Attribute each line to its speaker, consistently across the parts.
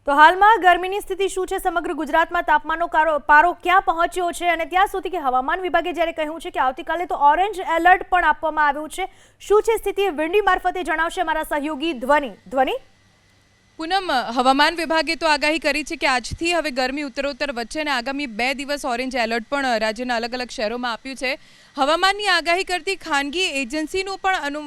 Speaker 1: તો હાલમાં ગરમીની સ્થિતિ શું છે? સમગ્ર ગુજરાતમાં તાપમાનનો પારો ક્યાં પહોંચ્યો છે અને ત્યાં સુધી કે હવામાન વિભાગે જ્યારે કહ્યું છે કે આવતીકાલે તો ઓરેન્જ એલર્ટ પણ આપવામાં આવ્યું છે, શું છે સ્થિતિ? વિંડી મારફતે જણાવશે મારા સહયોગી ધ્વનિ.
Speaker 2: પૂનમ, હવામાન વિભાગે તો આગાહી કરી છે કે આજથી હવે ગરમી ઉત્તરોત્તર વધશે અને આગામી 2 દિવસ ઓરેન્જ એલર્ટ પણ રાજ્યના અલગ અલગ શહેરોમાં આપ્યું છે. હવામાનની આગાહી કરતી ખાનગી એજન્સીનું પણ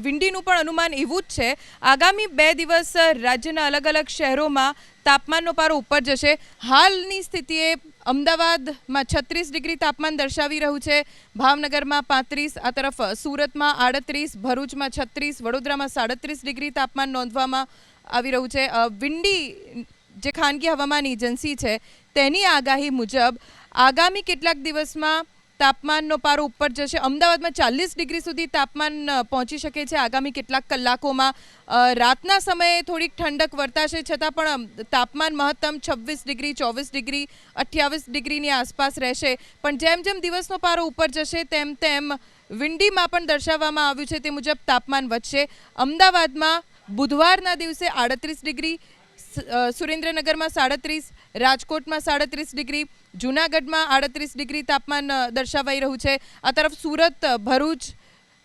Speaker 2: વિંડીનું પણ અનુમાન એવું જ છે. આગામી 2 દિવસ રાજ્યના અલગ અલગ શહેરોમાં તાપમાનનો પારો ઉપર જશે. હાલની સ્થિતિએ અમદાવાદમાં 36 ડિગ્રી તાપમાન દર્શાવી રહ્યું છે, ભાવનગરમાં 35, આ તરફ સુરતમાં 38, ભરૂચમાં 36, વડોદરામાં 37 ડિગ્રી તાપમાન નોંધવામાં આવી રહ્યું છે. વિંડી જે ખાનગી હવામાન એજન્સી છે તેની આગાહી મુજબ આગામી કેટલાક દિવસમાં તાપમાનનો પારો ઉપર જશે. અમદાવાદમાં 40 ડિગ્રી સુધી તાપમાન પહોંચી શકે છે આગામી કેટલાક કલાકોમાં. રાતના સમયે થોડીક ઠંડક વર્તાશે, છતાં પણ તાપમાન મહત્તમ 26 ડિગ્રી, 24 ડિગ્રી, 28 ડિગ્રીની આસપાસ રહેશે. પણ જેમ જેમ દિવસનો પારો ઉપર જશે તેમ તેમ વિંડીમાં પણ દર્શાવવામાં આવ્યું છે તે મુજબ તાપમાન વધશે. અમદાવાદમાં બુધવારના દિવસે 38 ડિગ્રી, સુરેન્દ્રનગરમાં 37, રાજકોટમાં 37 ડિગ્રી, જૂનાગઢમાં 38 ડિગ્રી તાપમાન દર્શાવાઈ રહ્યું છે. આ તરફ સુરત, ભરૂચ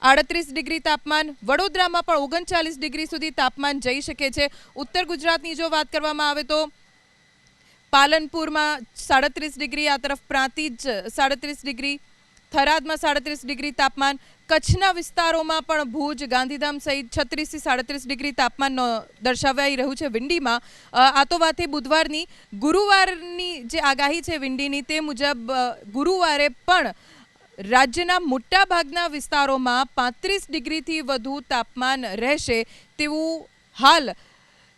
Speaker 2: 38 ડિગ્રી તાપમાન, વડોદરામાં પણ 39 ડિગ્રી સુધી તાપમાન જઈ શકે છે. ઉત્તર ગુજરાતની જો વાત કરવામાં આવે તો પાલનપુરમાં 37 ડિગ્રી, આ તરફ પ્રાંતિજ 37 ડિગ્રી, થરાદમાં 37 ડિગ્રી તાપમાન. કચ્છના વિસ્તારોમાં પણ ભુજ, ગાંધીધામ સહિત 36 થી 37 ડિગ્રી તાપમાન દર્શાવાઈ રહ્યું છે વિંડીમાં. આ તો વાત એ બુધવારની. ગુરુવારની જે આગાહી છે વિંડીની તે મુજબ ગુરુવારે પણ રાજ્યના મોટાભાગના વિસ્તારોમાં 35 ડિગ્રીથી વધુ તાપમાન રહેશે તેવું હાલ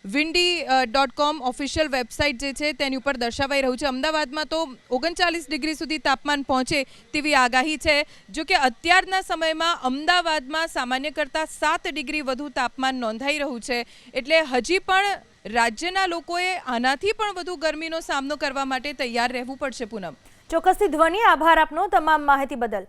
Speaker 2: windy.com ઓફિશિયલ વેબસાઇટ જે છે તેની ઉપર દર્શાવાઈ રહ્યું છે. અમદાવાદમાં તો 39 ડિગ્રી સુધી તાપમાન પહોંચે તેવી આગાહી છે. જો કે અત્યારના સમયમાં અમદાવાદમાં સામાન્ય કરતાં 7 ડિગ્રી વધુ તાપમાન નોંધાઈ રહ્યું છે. એટલે હજી પણ રાજ્યના લોકોએ આનાથી પણ વધુ ગરમીનો સામનો કરવા માટે તૈયાર રહેવું પડશે. પૂનમ,
Speaker 1: ચોક્કસથી ધ્વનિ, આભાર આપનો તમામ માહિતી બદલ.